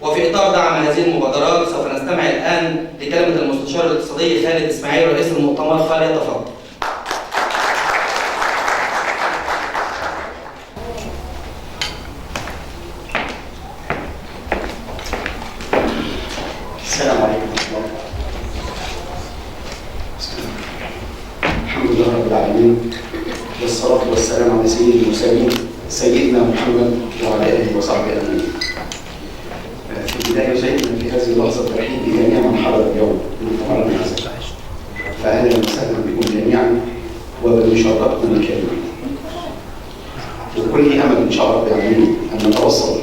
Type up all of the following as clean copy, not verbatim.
وفي إطار دعم هذه المبادرات سوف نستمع الآن لكلمة المستشار الاقتصادي خالد إسماعيل رئيس المؤتمر، فليتفضل. السلام عليكم ورحمة الله. الحمد لله رب العالمين، والصلاة والسلام على سيد المرسلين سيدنا محمد وعلى آله وصحبه أجمعين. في البداية يسعدنا في هذه اللحظة الترحيب بجميع من حضر اليوم بمؤتمرنا هذا. فأهلا وسهلا بكم جميعا وبمشاركتكم الكريمة. وكل أمل إن شاء الله العالمين أن نتوصل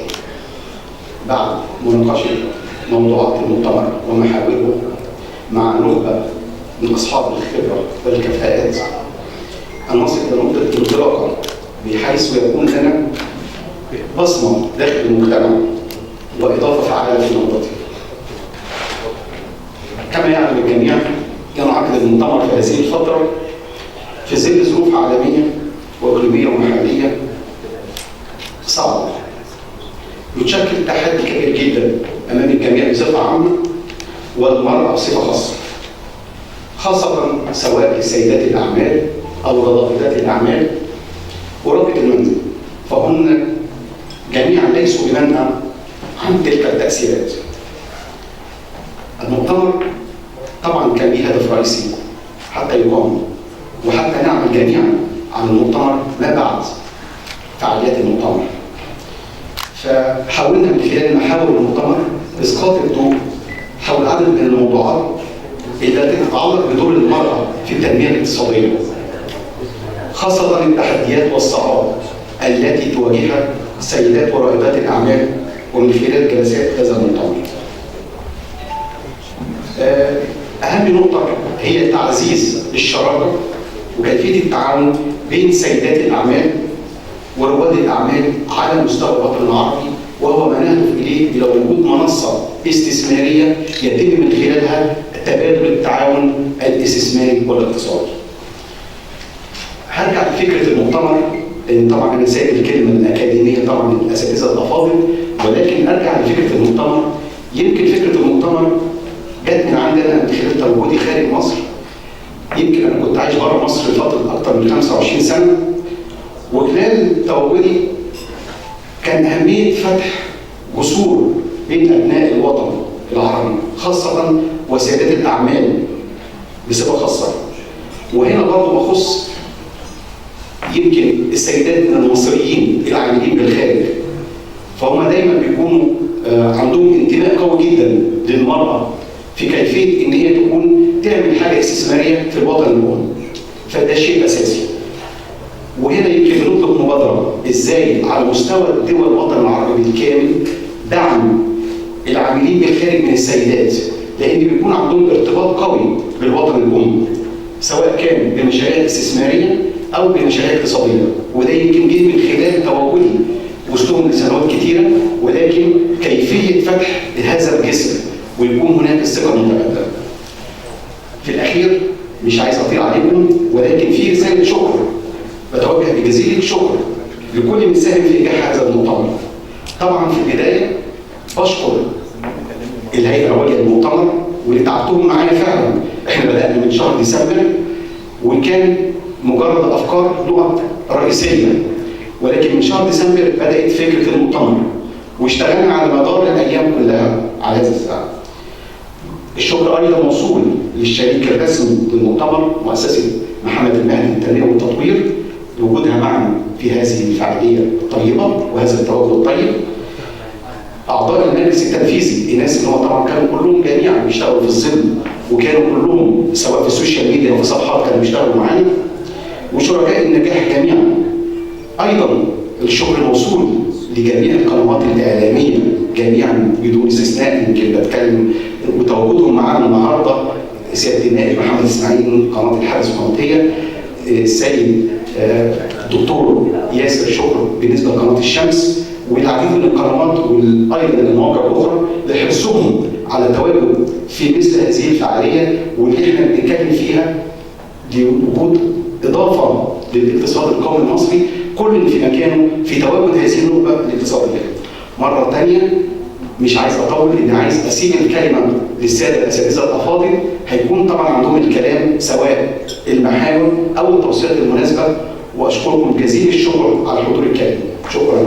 بعد مناقشة موضوعات المؤتمر ومحاوره مع نخبة من أصحاب الخبرة والكفاءات أن نصل إلى نقطة انطلاقة بحيث يكون لنا بصمة داخل المجتمع وإضافة فعالة في نهضته. كما يعلم الجميع ينعقد المؤتمر في هذه الفترة في ظل ظروف عالمية وإقليمية ومحلية صعبة، يشكل تحدي كبير جدا أمام الجميع بصفة عامة والمرأة بصفة خاصة سواء لسيدات الأعمال أو رائدات الأعمال وربة المنزل، فهن جميعا ليسوا بمنأى عن تلك التأثيرات. المؤتمر طبعا كان له هدف رئيسي حتى يقام وحتى نعمل جميعا على المؤتمر ما بعد فعاليات المؤتمر. فحاولنا من خلال محاور المؤتمر إسقاط الضوء حول عدد من الموضوعات التي تتعلق بدور المرأة في التنمية الاقتصادية، خاصة التحديات والصعاب التي تواجهها سيدات ورائدات الأعمال ومن خلال جلسات هذا المؤتمر. أهم نقطة هي تعزيز الشراكة وكيفية التعاون بين سيدات الأعمال ورواد الأعمال على مستوى الوطن العربي، وهو ما نهدف إليه إلى وجود منصة استثمارية يتم من خلالها تبادل التعاون الاستثماري والاقتصادي. هرجع لفكرة المؤتمر، لأن طبعا أنا سايب الكلمة الأكاديمية طبعا للأساتذة الأفاضل، ولكن أرجع لفكرة المؤتمر. يمكن فكرة المؤتمر جت من عندنا من خلال تواجدي خارج مصر. يمكن أنا كنت عايش بره مصر لفترة أكثر من 25 سنة، وخلال تواجدي كان أهمية فتح جسور بين أبناء الوطن العربي خاصة وسيدات الأعمال بصفة خاصة. وهنا برضه بخص يمكن السيدات من المصريين العاملين بالخارج، فهم دايما بيكونوا عندهم انتماء قوي جدا للمرأة في كيفية إن هي تكون تعمل حاجة استثمارية في الوطن الأم، فده شيء أساسي. وهنا يمكن بنطلق مبادرة إزاي على مستوى دول الوطن العربي بالكامل دعم العاملين بالخارج من السيدات، لأن بيكون عندهم ارتباط قوي بالوطن الأم، سواء كان بمشاريع استثمارية أو بمشاريع اقتصادية. وده يمكن جه من خلال تواجدي وسطهم لسنوات كثيرة، ولكن كيفية فتح هذا الجسر ويكون هناك الثقة المتبادلة. في الأخير مش عايز أطيل عليكم، ولكن في رسالة شكر بتوجه بجزيل الشكر لكل من ساهم في إنجاح هذا المؤتمر. طبعا في البداية بشكر الهيئة العليا للمؤتمر واللي تعبتهم معايا فعلا. احنا بدأنا من شهر ديسمبر وكان مجرد أفكار نقط رئيسية، ولكن من شهر ديسمبر بدأت فكرة المؤتمر واشتغلنا على مدار الأيام كلها على هذا الساعة. الشكر أيضا موصول للشريك الرسمي للمؤتمر مؤسسة محمد المهدي للتنمية والتطوير لوجودها معنا في هذه الفعالية الطيبة وهذا التواجد الطيب. أعضاء المجلس التنفيذي، الناس اللي هو طبعا كانوا كلهم جميعا بيشتغلوا في الظل وكانوا كلهم سواء في السوشيال ميديا وفي صفحات كانوا بيشتغلوا معانا، وشركاء النجاح جميعا. أيضا الشكر موصول لجميع القنوات الإعلامية جميعا بدون استثناء. يمكن بتكلم وتواجدهم معانا النهارده سيادة النائب محمد اسماعيل قناة الحدث القناتية، السيد الدكتور ياسر شكر بالنسبة لقناة الشمس، والعديد من القنوات وايضا المواقع الاخرى لحرصهم على التواجد في مثل هذه الفعاليه واللي احنا بنتكلم فيها لوجود اضافه للاقتصاد القومي المصري كل في مكانه في تواجد هذه النخبه الاقتصاديه. مره ثانيه مش عايز اطول، لان عايز اسيب الكلمه للساده الاساتذه الافاضل، هيكون طبعا عندهم الكلام سواء المحاور او التوصيات المناسبه. واشكركم جزيل الشكر على الحضور الكريم. شكرا.